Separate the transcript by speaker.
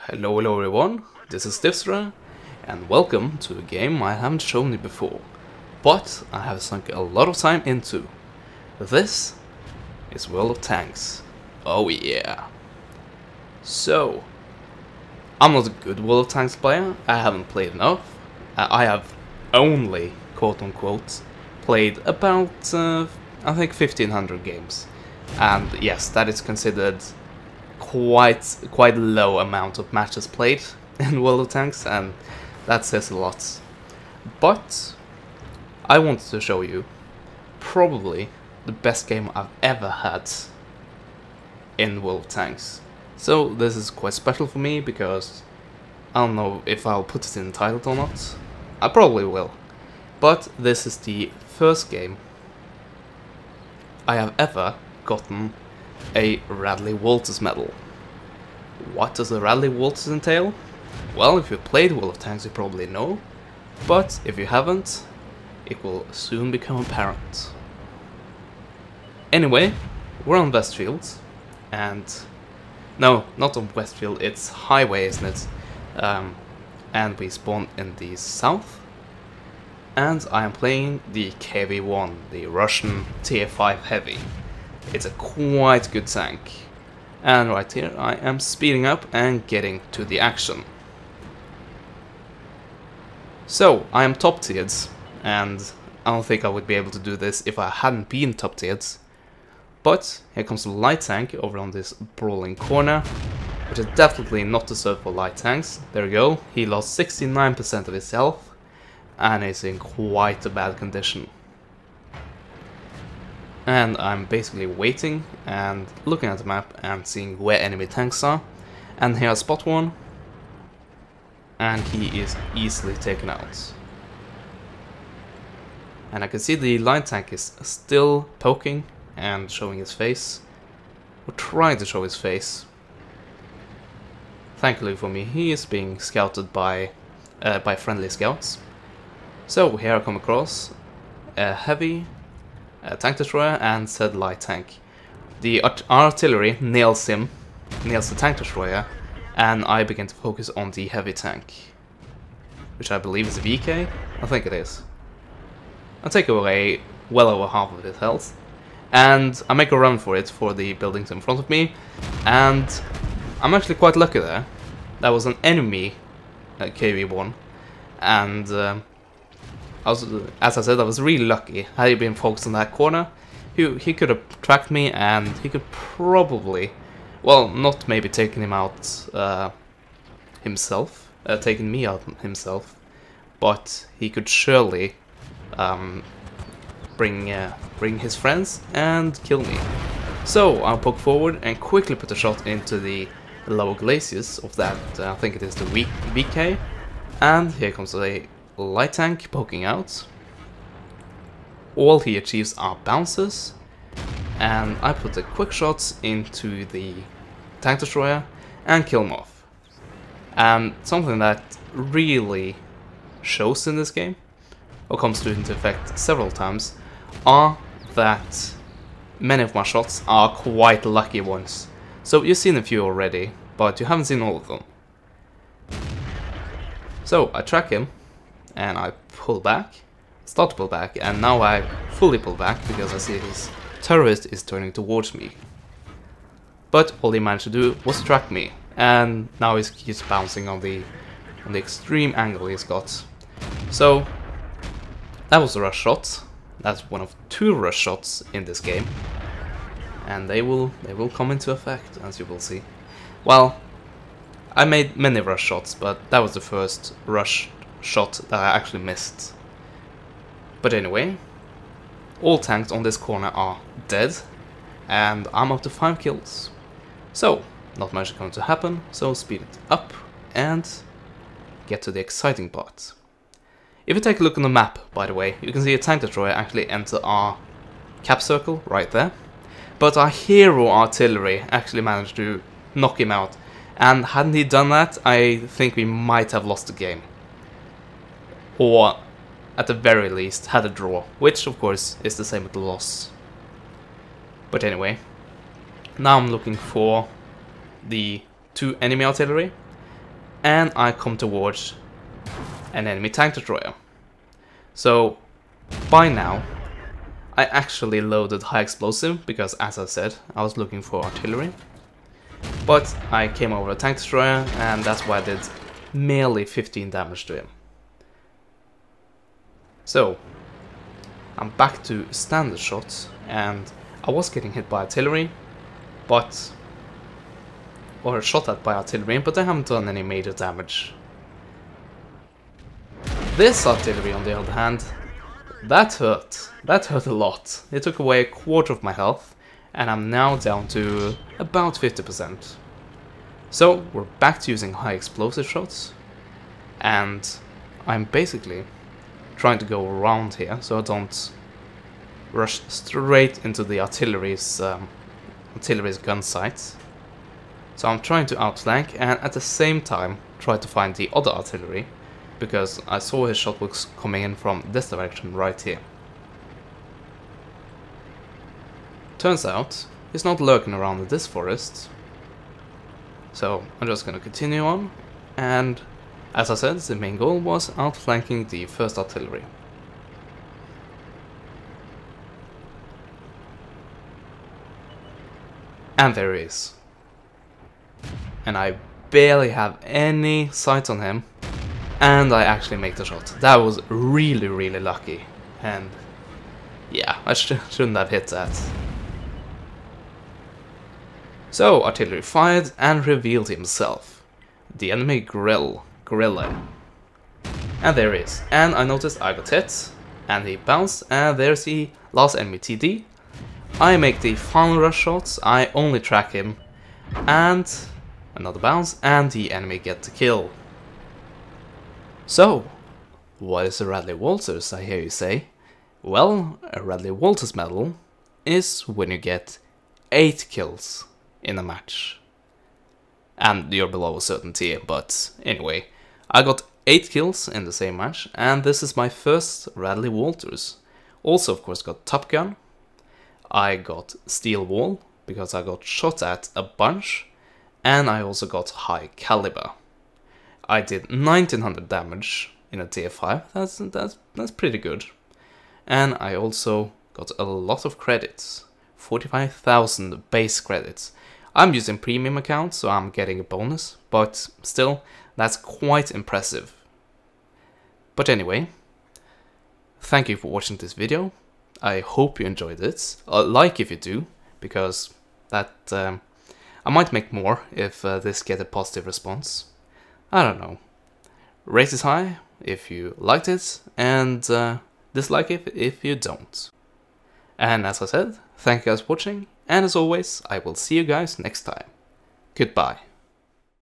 Speaker 1: Hello everyone, this is Stifstra, and welcome to a game I haven't shown you before, but I have sunk a lot of time into. This is World of Tanks. Oh yeah. So, I'm not a good World of Tanks player, I haven't played enough. I have only, quote-unquote, played about, I think 1500 games. And yes, that is considered quite low amount of matches played in World of Tanks, and that says a lot. But I wanted to show you probably the best game I've ever had in World of Tanks. So this is quite special for me because I don't know if I'll put it in the title or not. I probably will. But this is the first game I have ever gotten a Radley-Walters medal. What does a Radley-Walters entail? Well, if you've played World of Tanks you probably know, but if you haven't, it will soon become apparent. Anyway, we're on Westfield, and no, not on Westfield, it's Highway, isn't it? And we spawn in the south, and I am playing the KV-1, the Russian Tier 5 Heavy. It's a quite good tank. And right here I am speeding up and getting to the action. So, I am top tiered, and I don't think I would be able to do this if I hadn't been top tiered. But here comes the light tank over on this brawling corner, which is definitely not deserved for light tanks. There we go, he lost 69% of his health, and is in quite a bad condition. And I'm basically waiting and looking at the map and seeing where enemy tanks are. And here I spot one, and he is easily taken out. And I can see the light tank is still poking and showing his face, or trying to show his face. Thankfully for me, he is being scouted by friendly scouts. So here I come across a heavy, a tank destroyer, and said light tank. The artillery nails the tank destroyer, and I begin to focus on the heavy tank, which I believe is a VK. I think it is. I take away well over half of his health, and I make a run for it for the buildings in front of me, and I'm actually quite lucky there. That was an enemy KV-1, and as I said, I was really lucky. Had he been focused on that corner, he could have tracked me, and he could probably, well, not maybe taking him out himself, taking me out himself, but he could surely bring his friends and kill me. So I'll poke forward and quickly put a shot into the lower glaciers of that, I think it is the VK, and here comes a light tank poking out. All he achieves are bounces, and I put a quick shot into the tank destroyer and kill him off. And something that really shows in this game, or comes into effect several times, are that many of my shots are quite lucky ones. So you've seen a few already, but you haven't seen all of them. So I track him, and I pull back, start to pull back, and now I fully pull back because I see his turret is turning towards me. But all he managed to do was track me, and now he's bouncing on the extreme angle he's got. So that was a rush shot. That's one of 2 rush shots in this game, and they will come into effect, as you will see. Well, I made many rush shots, but that was the first rush shot that I actually missed. But anyway, all tanks on this corner are dead, and I'm up to 5 kills. So, not much is going to happen, so speed it up and get to the exciting part. If you take a look on the map, by the way, you can see a tank destroyer actually enter our cap circle right there. But our hero artillery actually managed to knock him out, and hadn't he done that, I think we might have lost the game. Or, at the very least, had a draw, which of course is the same with the loss. But anyway, now I'm looking for the 2 enemy artillery, and I come towards an enemy tank destroyer. So by now I actually loaded high explosive because, as I said, I was looking for artillery. But I came over a tank destroyer, and that's why I did merely 15 damage to him. So I'm back to standard shots, and I was getting hit by artillery, or shot at by artillery, but I haven't done any major damage. This artillery, on the other hand, that hurt. That hurt a lot. It took away a quarter of my health, and I'm now down to about 50%. So we're back to using high explosive shots, and I'm basically trying to go around here so I don't rush straight into the artillery's gun sights. So I'm trying to outflank and at the same time try to find the other artillery, because I saw his shot was coming in from this direction right here. Turns out he's not lurking around in this forest. So I'm just gonna continue on, and as I said, the main goal was outflanking the first artillery. And there he is. And I barely have any sight on him, and I actually make the shot. That was really, really lucky. And yeah, I shouldn't have hit that. So, artillery fired and revealed himself. The enemy gorilla. And there he is. And I noticed I got hit, and he bounced, and there's the last enemy TD. I make the final rush shots, I only track him, and another bounce, and the enemy get the kill. So, what is a Radley-Walters, I hear you say? Well, a Radley-Walters medal is when you get 8 kills in a match. And you're below a certain tier, but anyway, I got 8 kills in the same match, and this is my first Radley-Walters. Also, of course, got Top Gun. I got Steel Wall, because I got shot at a bunch, and I also got High Caliber. I did 1900 damage in a tier 5, that's pretty good. And I also got a lot of credits, 45,000 base credits. I'm using premium account, so I'm getting a bonus, but still, that's quite impressive. But anyway, thank you for watching this video. I hope you enjoyed it. Like if you do, because that I might make more if this gets a positive response. I don't know. Rate it high if you liked it, and dislike it if you don't. And as I said, thank you guys for watching, and as always, I will see you guys next time. Goodbye.